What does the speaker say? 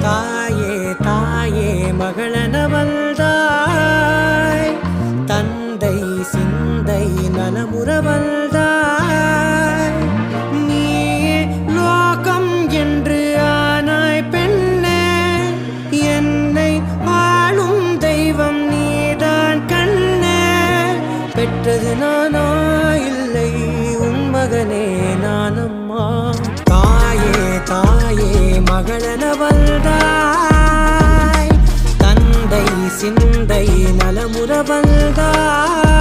தாயே தாயே மகளனவள்தாய், தந்தை சிந்தை நலமுறவள்தாய். நீயே லோகம் என்று ஆனாய் பெண்ணே, என்னை ஆளும் தெய்வம் நீதான் கண்ணே. பெற்றது நானா இல்லை உன் மகனே நானம்மா. தாயே தாயே மகளனவள்தாய், தந்தை சிந்தை நலமுறவள்தாய்.